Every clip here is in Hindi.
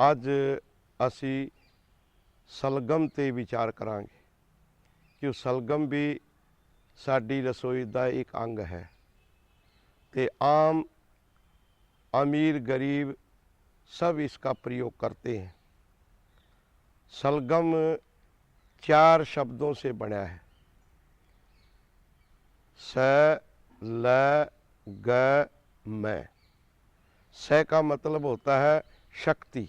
ਅੱਜ ਅਸੀਂ ਸਲਗਮ 'ਤੇ ਵਿਚਾਰ ਕਰਾਂਗੇ ਕਿ ਸਲਗਮ ਵੀ ਸਾਡੀ रसोई ਦਾ ਇੱਕ अंग है तो आम अमीर गरीब सब इसका प्रयोग करते हैं। सलगम 4 शब्दों से बना है। स ल ग मैं। स का मतलब होता है शक्ति,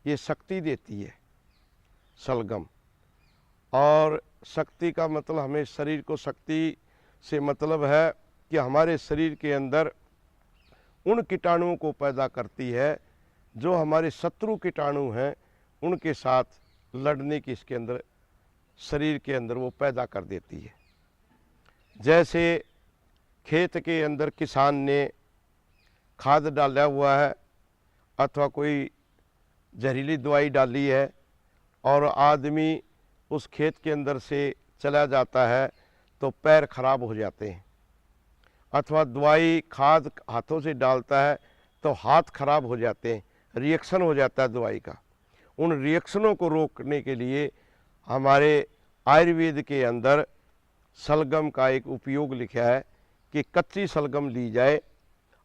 ये शक्ति देती है सलगम। और शक्ति का मतलब हमें शरीर को शक्ति से मतलब है कि हमारे शरीर के अंदर उन कीटाणुओं को पैदा करती है जो हमारे शत्रु कीटाणु हैं, उनके साथ लड़ने की इसके अंदर शरीर के अंदर वो पैदा कर देती है। जैसे खेत के अंदर किसान ने खाद डाला हुआ है अथवा कोई जहरीली दवाई डाली है और आदमी उस खेत के अंदर से चला जाता है तो पैर खराब हो जाते हैं, अथवा दवाई खाद हाथों से डालता है तो हाथ खराब हो जाते हैं, रिएक्शन हो जाता है दवाई का। उन रिएक्शनों को रोकने के लिए हमारे आयुर्वेद के अंदर सलगम का एक उपयोग लिखा है कि कच्ची सलगम ली जाए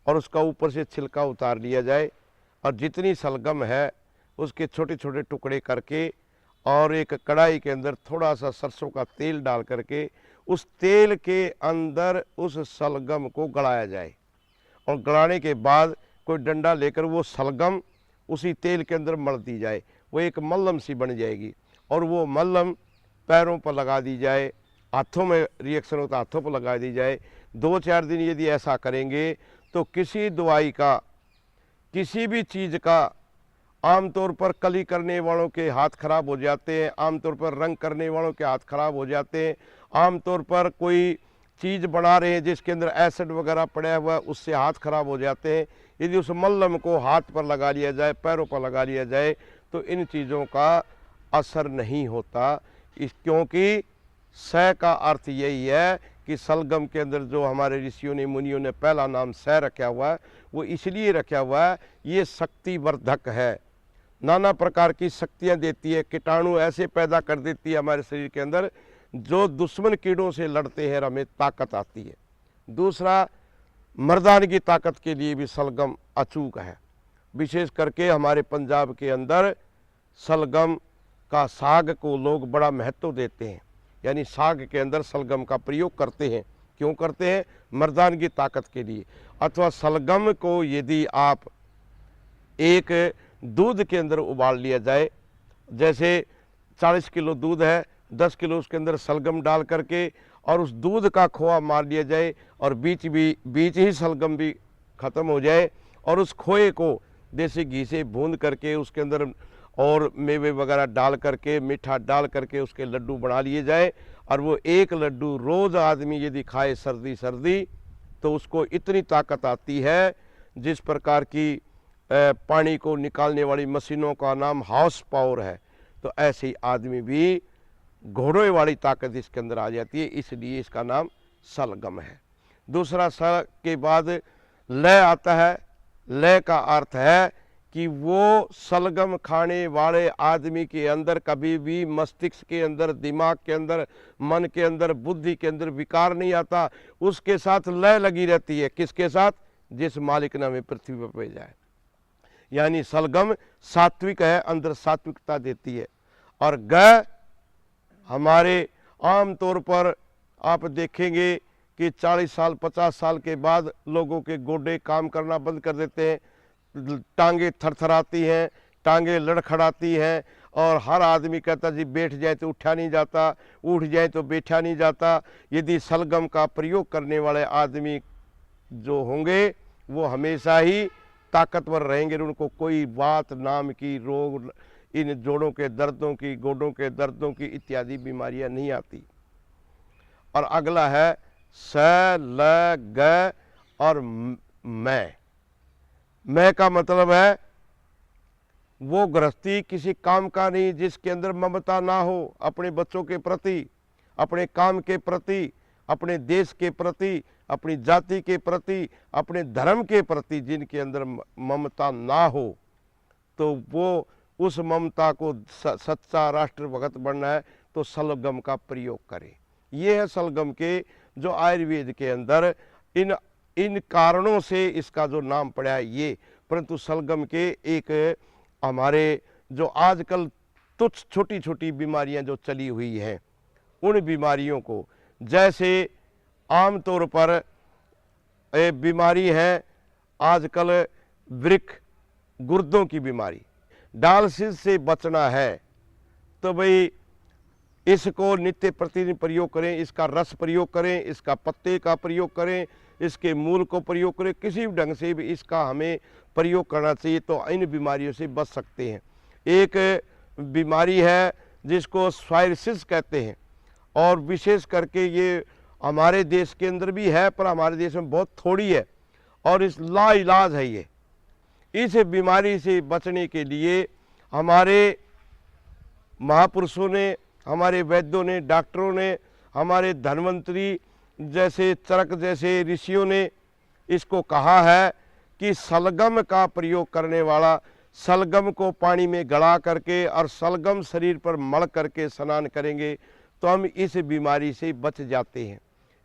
और उसका ऊपर से छिलका उतार लिया जाए और जितनी सलगम है उसके छोटे छोटे टुकड़े करके और एक कढ़ाई के अंदर थोड़ा सा सरसों का तेल डाल करके उस तेल के अंदर उस सलगम को गलाया जाए और गलाने के बाद कोई डंडा लेकर वो सलगम उसी तेल के अंदर मल दी जाए, वो एक मल्लम सी बन जाएगी और वो मल्लम पैरों पर लगा दी जाए, हाथों में रिएक्शन होता है हाथों पर लगा दी जाए। 2-4 दिन यदि ऐसा करेंगे तो किसी दवाई का, किसी भी चीज़ का, आमतौर पर कली करने वालों के हाथ खराब हो जाते हैं, आमतौर पर रंग करने वालों के हाथ खराब हो जाते हैं, आमतौर पर कोई चीज़ बना रहे हैं जिसके अंदर एसिड वगैरह पड़ा हुआ है उससे हाथ खराब हो जाते हैं। यदि उस मल्लम को हाथ पर लगा लिया जाए, पैरों पर लगा लिया जाए तो इन चीज़ों का असर नहीं होता। क्योंकि स का अर्थ यही है कि सलगम के अंदर जो हमारे ऋषियों ने मुनियों ने पहला नाम स रखा हुआ है वो इसलिए रखा हुआ है, ये शक्तिवर्धक है, नाना प्रकार की शक्तियाँ देती है, कीटाणु ऐसे पैदा कर देती है हमारे शरीर के अंदर जो दुश्मन कीड़ों से लड़ते हैं और हमें ताकत आती है। दूसरा, मर्दान की ताकत के लिए भी सलगम अचूक है। विशेष करके हमारे पंजाब के अंदर सलगम का साग को लोग बड़ा महत्व देते हैं, यानी साग के अंदर सलगम का प्रयोग करते हैं। क्यों करते हैं? मर्दान की ताकत के लिए। अथवा सलगम को यदि आप एक दूध के अंदर उबाल लिया जाए, जैसे 40 किलो दूध है, 10 किलो उसके अंदर सलगम डाल करके और उस दूध का खोआ मार लिया जाए और बीच ही सलगम भी ख़त्म हो जाए और उस खोए को देसी घी से भून करके उसके अंदर और मेवे वगैरह डाल करके, मीठा डाल करके उसके लड्डू बना लिए जाए और वो एक लड्डू रोज़ आदमी यदि खाए सर्दी तो उसको इतनी ताकत आती है जिस प्रकार की पानी को निकालने वाली मशीनों का नाम हाउस पावर है, तो ऐसे ही आदमी भी घोड़े वाली ताकत इसके अंदर आ जाती है, इसलिए इसका नाम सलगम है। दूसरा, स के बाद लय आता है। लय का अर्थ है कि वो सलगम खाने वाले आदमी के अंदर कभी भी मस्तिष्क के अंदर, दिमाग के अंदर, मन के अंदर, बुद्धि के अंदर विकार नहीं आता, उसके साथ लय लगी रहती है। किसके साथ? जिस मालिक ने हमें पृथ्वी पर भेजा है। यानी सलगम सात्विक है, अंदर सात्विकता देती है। और ग हमारे आम तौर पर आप देखेंगे कि 40 साल 50 साल के बाद लोगों के गोडे काम करना बंद कर देते हैं, टांगे थरथराती हैं, टांगे लड़खड़ाती हैं और हर आदमी कहता जी बैठ जाए तो उठा नहीं जाता, उठ जाए तो बैठा नहीं जाता। यदि सलगम का प्रयोग करने वाले आदमी जो होंगे वो हमेशा ही ताकतवर रहेंगे, उनको कोई बात नाम की रोग, इन जोड़ों के दर्दों की, गोडों के दर्दों की इत्यादि बीमारियां नहीं आती। और अगला है स ल ग और मैं का मतलब है वो गृहस्थी किसी काम का नहीं जिसके अंदर ममता ना हो, अपने बच्चों के प्रति, अपने काम के प्रति, अपने देश के प्रति, अपनी जाति के प्रति, अपने धर्म के प्रति जिनके अंदर ममता ना हो, तो वो उस ममता को सच्चा राष्ट्र भगत बनना है तो सलगम का प्रयोग करें। ये है सलगम के जो आयुर्वेद के अंदर इन इन कारणों से इसका जो नाम पड़ा है ये। परंतु सलगम के एक हमारे जो आजकल तुच्छ छोटी छोटी बीमारियां जो चली हुई हैं उन बीमारियों को, जैसे आमतौर पर बीमारी है आजकल वृक्क गुर्दों की बीमारी, डायलिसिस से बचना है तो भाई इसको नित्य प्रतिदिन प्रयोग करें, इसका रस प्रयोग करें, इसका पत्ते का प्रयोग करें, इसके मूल को प्रयोग करें, किसी भी ढंग से भी इसका हमें प्रयोग करना चाहिए तो इन बीमारियों से बच सकते हैं। एक बीमारी है जिसको स्वायरसिस कहते हैं और विशेष करके ये हमारे देश के अंदर भी है पर हमारे देश में बहुत थोड़ी है और इस लाइलाज है ये। इस बीमारी से बचने के लिए हमारे महापुरुषों ने, हमारे वैद्यों ने, डॉक्टरों ने, हमारे धन्वंतरी जैसे चरक जैसे ऋषियों ने इसको कहा है कि सलगम का प्रयोग करने वाला सलगम को पानी में गला करके और सलगम शरीर पर मल करके स्नान करेंगे तो हम इस बीमारी से बच जाते हैं।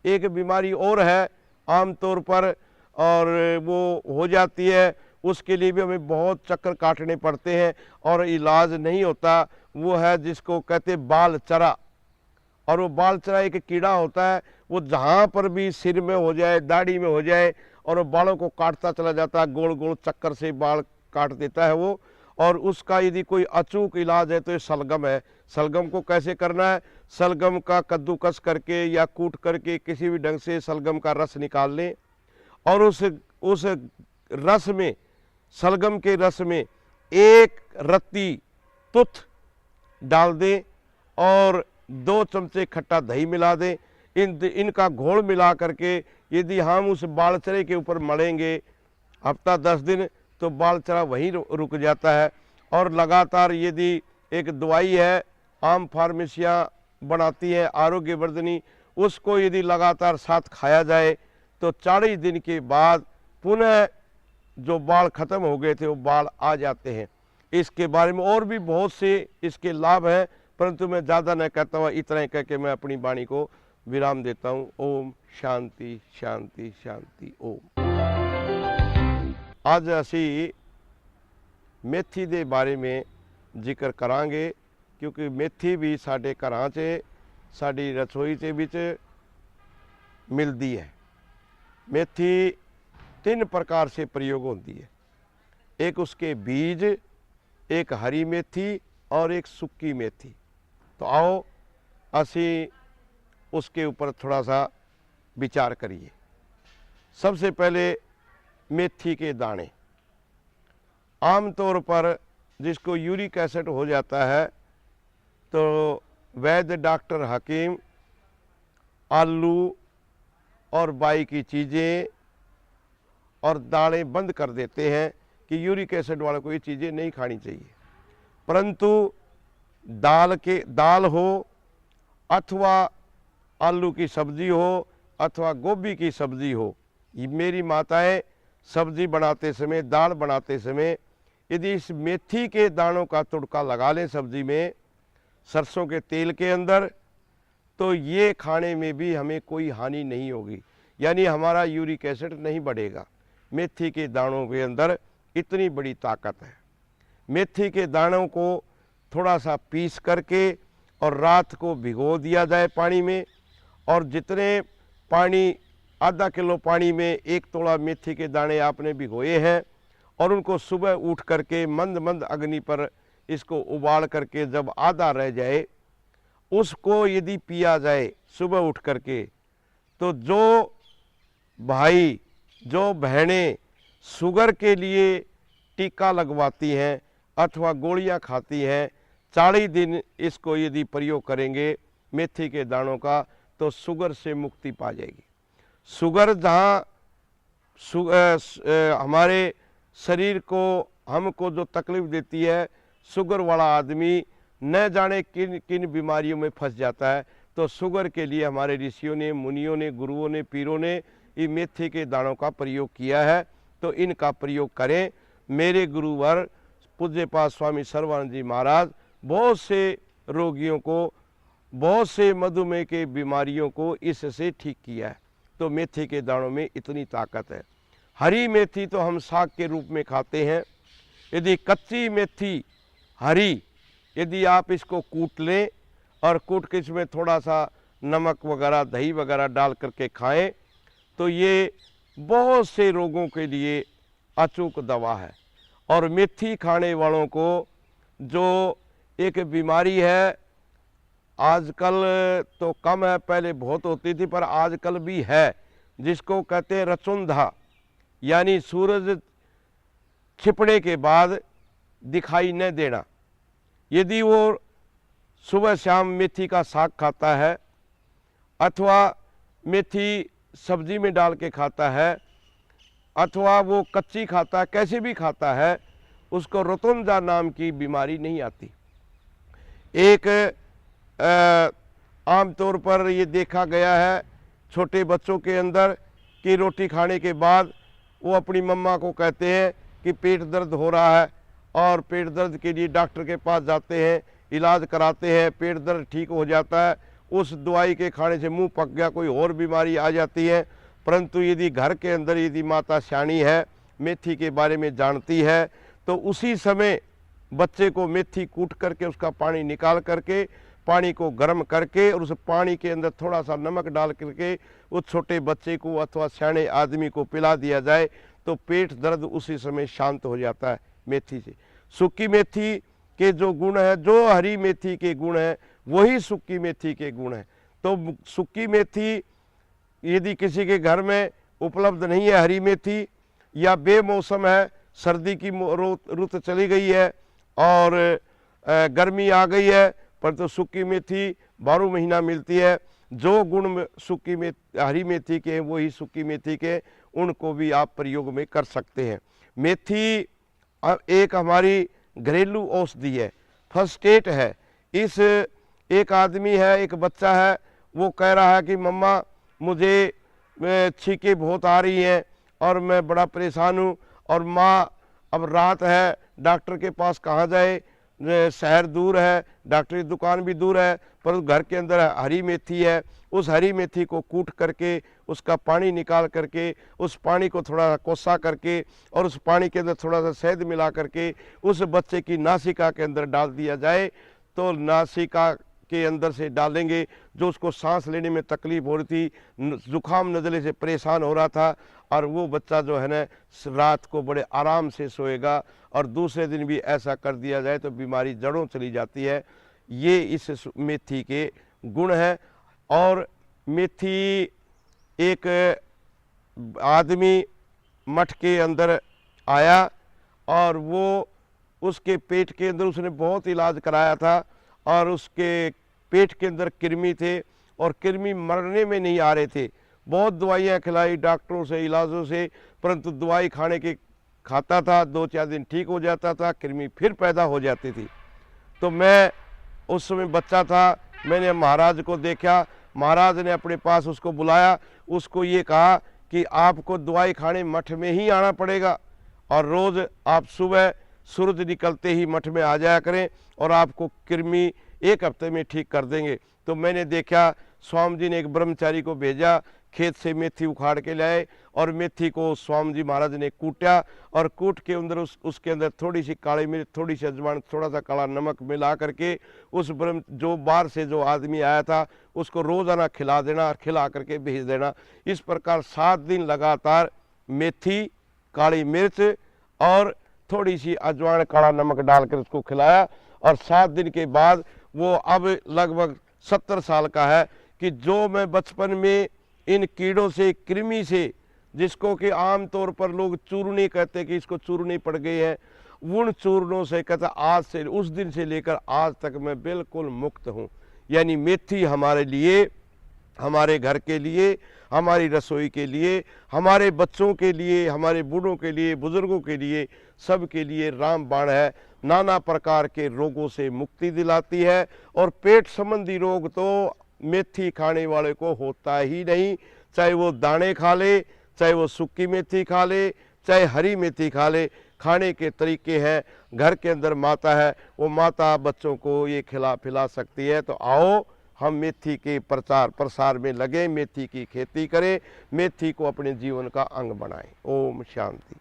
एक बीमारी और है आमतौर पर और वो हो जाती है, उसके लिए भी हमें बहुत चक्कर काटने पड़ते हैं और इलाज नहीं होता, वो है जिसको कहते बाल चरा। और वो बाल चरा एक कीड़ा होता है, वो जहाँ पर भी सिर में हो जाए, दाढ़ी में हो जाए और वो बालों को काटता चला जाता है, गोल गोल चक्कर से बाल काट देता है वो। और उसका यदि कोई अचूक इलाज है तो ये सलगम है। सलगम को कैसे करना है, सलगम का कद्दूकस करके या कूट करके किसी भी ढंग से सलगम का रस निकाल लें और उस रस में, सलगम के रस में एक रत्ती तुथ डाल दें और 2 चमचे खट्टा दही मिला दें। इनका घोल मिला करके यदि हम उस बालचरे के ऊपर मलेंगे हफ्ता 10 दिन तो बालचरा वहीं रुक जाता है। और लगातार यदि एक दवाई है आम फार्मेसियाँ बनाती है आरोग्यवर्धनी, उसको यदि लगातार साथ खाया जाए तो 40 दिन के बाद पुनः जो बाल खत्म हो गए थे वो बाल आ जाते हैं। इसके बारे में और भी बहुत से इसके लाभ हैं परंतु मैं ज़्यादा न कहता हुआ इतना ही कह के मैं अपनी वाणी को विराम देता हूँ। ओम शांति शांति शांति ओम। आज असी मेथी दे बारे में जिक्र करांगे क्योंकि मेथी भी साडे घरां 'च साडी रसोई के विच मिलती है। मेथी 3 प्रकार से प्रयोग होती है, एक उसके बीज, एक हरी मेथी और एक सूखी मेथी। तो आओ असी उसके ऊपर थोड़ा सा विचार करिए। सबसे पहले मेथी के दाने, आमतौर पर जिसको यूरिक एसिड हो जाता है तो वैद्य डॉक्टर हकीम आलू और बाई की चीज़ें और दालें बंद कर देते हैं कि यूरिक एसिड वालों को ये चीज़ें नहीं खानी चाहिए। परंतु दाल हो अथवा आलू की सब्ज़ी हो अथवा गोभी की सब्ज़ी हो, ये मेरी माताएं सब्ज़ी बनाते समय, दाल बनाते समय यदि इस मेथी के दानों का तुड़का लगा लें सब्ज़ी में सरसों के तेल के अंदर तो ये खाने में भी हमें कोई हानि नहीं होगी, यानी हमारा यूरिक एसिड नहीं बढ़ेगा। मेथी के दानों के अंदर इतनी बड़ी ताकत है। मेथी के दानों को थोड़ा सा पीस करके और रात को भिगो दिया जाए पानी में, और जितने पानी, आधा किलो पानी में 1 तोड़ा मेथी के दाने आपने भिगोए हैं और उनको सुबह उठ करके मंद मंद अग्नि पर इसको उबाल करके जब आधा रह जाए उसको यदि पिया जाए सुबह उठ करके, तो जो भाई जो बहनें शुगर के लिए टीका लगवाती हैं अथवा गोलियां खाती हैं 40 दिन इसको यदि प्रयोग करेंगे मेथी के दानों का तो शुगर से मुक्ति पा जाएगी। शुगर जहाँ हमारे शरीर को हमको जो तकलीफ़ देती है, शुगर वाला आदमी न जाने किन किन बीमारियों में फंस जाता है। तो शुगर के लिए हमारे ऋषियों ने, मुनियों ने, गुरुओं ने, पीरों ने ये मेथी के दानों का प्रयोग किया है। तो इनका प्रयोग करें। मेरे गुरुवर पूज्यपाद स्वामी सर्वानंद जी महाराज बहुत से रोगियों को, बहुत से मधुमेह के बीमारियों को इससे ठीक किया है। तो मेथी के दानों में इतनी ताकत है। हरी मेथी तो हम साग के रूप में खाते हैं। यदि कच्ची मेथी हरी, यदि आप इसको कूट लें और कूट के इसमें थोड़ा सा नमक वगैरह, दही वगैरह डाल करके खाएं तो ये बहुत से रोगों के लिए अचूक दवा है। और मेथी खाने वालों को जो एक बीमारी है, आजकल तो कम है, पहले बहुत होती थी, पर आजकल भी है, जिसको कहते हैं रचुंधा, यानी सूरज छिपने के बाद दिखाई न देना। यदि वो सुबह शाम मेथी का साग खाता है अथवा मेथी सब्जी में डाल के खाता है अथवा वो कच्ची खाता है, कैसे भी खाता है, उसको रतुंधा नाम की बीमारी नहीं आती। एक आमतौर पर ये देखा गया है छोटे बच्चों के अंदर कि रोटी खाने के बाद वो अपनी मम्मा को कहते हैं कि पेट दर्द हो रहा है और पेट दर्द के लिए डॉक्टर के पास जाते हैं, इलाज कराते हैं, पेट दर्द ठीक हो जाता है। उस दवाई के खाने से मुंह पक गया, कोई और बीमारी आ जाती है। परंतु यदि घर के अंदर यदि माता सियानी है, मेथी के बारे में जानती है, तो उसी समय बच्चे को मेथी कूट करके उसका पानी निकाल करके, पानी को गर्म करके और उस पानी के अंदर थोड़ा सा नमक डाल करके उस छोटे बच्चे को अथवा सियाने आदमी को पिला दिया जाए तो पेट दर्द उसी समय शांत हो जाता है मेथी से। सूखी मेथी के जो गुण है, जो हरी मेथी के गुण है, वही सूखी मेथी के गुण है। तो सूखी मेथी यदि किसी के घर में उपलब्ध नहीं है हरी मेथी, या बेमौसम है, सर्दी की रुत चली गई है और गर्मी आ गई है, पर तो सूखी मेथी 12 महीना मिलती है। जो गुण सूखी मेथी, हरी मेथी के हैं, वही सूखी मेथी के, उनको भी आप प्रयोग में कर सकते हैं। मेथी एक हमारी घरेलू औषधि है, फर्स्ट एड है। इस एक आदमी है, एक बच्चा है, वो कह रहा है कि मम्मा मुझे छींकें बहुत आ रही हैं और मैं बड़ा परेशान हूँ, और माँ अब रात है, डॉक्टर के पास कहाँ जाए, शहर दूर है, डॉक्टर की दुकान भी दूर है, पर घर के अंदर हरी मेथी है। उस हरी मेथी को कूट करके उसका पानी निकाल करके, उस पानी को थोड़ा सा कोसा करके और उस पानी के अंदर थोड़ा सा शहद मिला करके उस बच्चे की नासिका के अंदर डाल दिया जाए, तो नासिका के अंदर से डालेंगे, जो उसको सांस लेने में तकलीफ हो रही थी, जुकाम नज़ले से परेशान हो रहा था, और वो बच्चा जो है ना रात को बड़े आराम से सोएगा, और दूसरे दिन भी ऐसा कर दिया जाए तो बीमारी जड़ों चली जाती है। ये इस मेथी के गुण हैं। और मेथी, एक आदमी मठ के अंदर आया और वो उसके पेट के अंदर उसने बहुत इलाज कराया था, और उसके पेट के अंदर कृमि थे और कृमि मरने में नहीं आ रहे थे। बहुत दवाइयाँ खिलाई डॉक्टरों से, इलाजों से, परंतु दवाई खाने के खाता था, 2-4 दिन ठीक हो जाता था, कृमि फिर पैदा हो जाती थी। तो मैं उस समय बच्चा था, मैंने महाराज को देखा, महाराज ने अपने पास उसको बुलाया, उसको ये कहा कि आपको दवाई खाने मठ में ही आना पड़ेगा, और रोज़ आप सुबह सूरज निकलते ही मठ में आ जाया करें, और आपको कृमि 1 हफ्ते में ठीक कर देंगे। तो मैंने देखा, स्वामी जी ने एक ब्रह्मचारी को भेजा, खेत से मेथी उखाड़ के लाए, और मेथी को स्वामी जी महाराज ने कूटा, और कूट के अंदर उसके अंदर थोड़ी सी काली मिर्च, थोड़ी सी अजवाइन, थोड़ा सा काला नमक मिला करके उस जो बाहर से जो आदमी आया था उसको रोज़ाना खिला देना, और खिला करके भेज देना। इस प्रकार 7 दिन लगातार मेथी, काली मिर्च और थोड़ी सी अजवाइन, काला नमक डालकर उसको खिलाया, और 7 दिन के बाद वो अब लगभग 70 साल का है। कि जो मैं बचपन में इन कीड़ों से, कृमि से, जिसको कि आम तौर पर लोग चूरनी कहते कि इसको चूरनी पड़ गई है, उन चूर्णों से कहता आज से, उस दिन से लेकर आज तक मैं बिल्कुल मुक्त हूँ। यानी मेथी हमारे लिए, हमारे घर के लिए, हमारी रसोई के लिए, हमारे बच्चों के लिए, हमारे बूढ़ों के लिए, बुजुर्गों के लिए, सब के लिए रामबाण है। नाना प्रकार के रोगों से मुक्ति दिलाती है, और पेट संबंधी रोग तो मेथी खाने वाले को होता ही नहीं, चाहे वो दाने खा ले, चाहे वो सूखी मेथी खा ले, चाहे हरी मेथी खा ले, खाने के तरीके हैं। घर के अंदर माता है, वो माता बच्चों को ये खिला पिला सकती है। तो आओ हम मेथी के प्रचार प्रसार में लगे, मेथी की खेती करें, मेथी को अपने जीवन का अंग बनाएं। ओम शांति।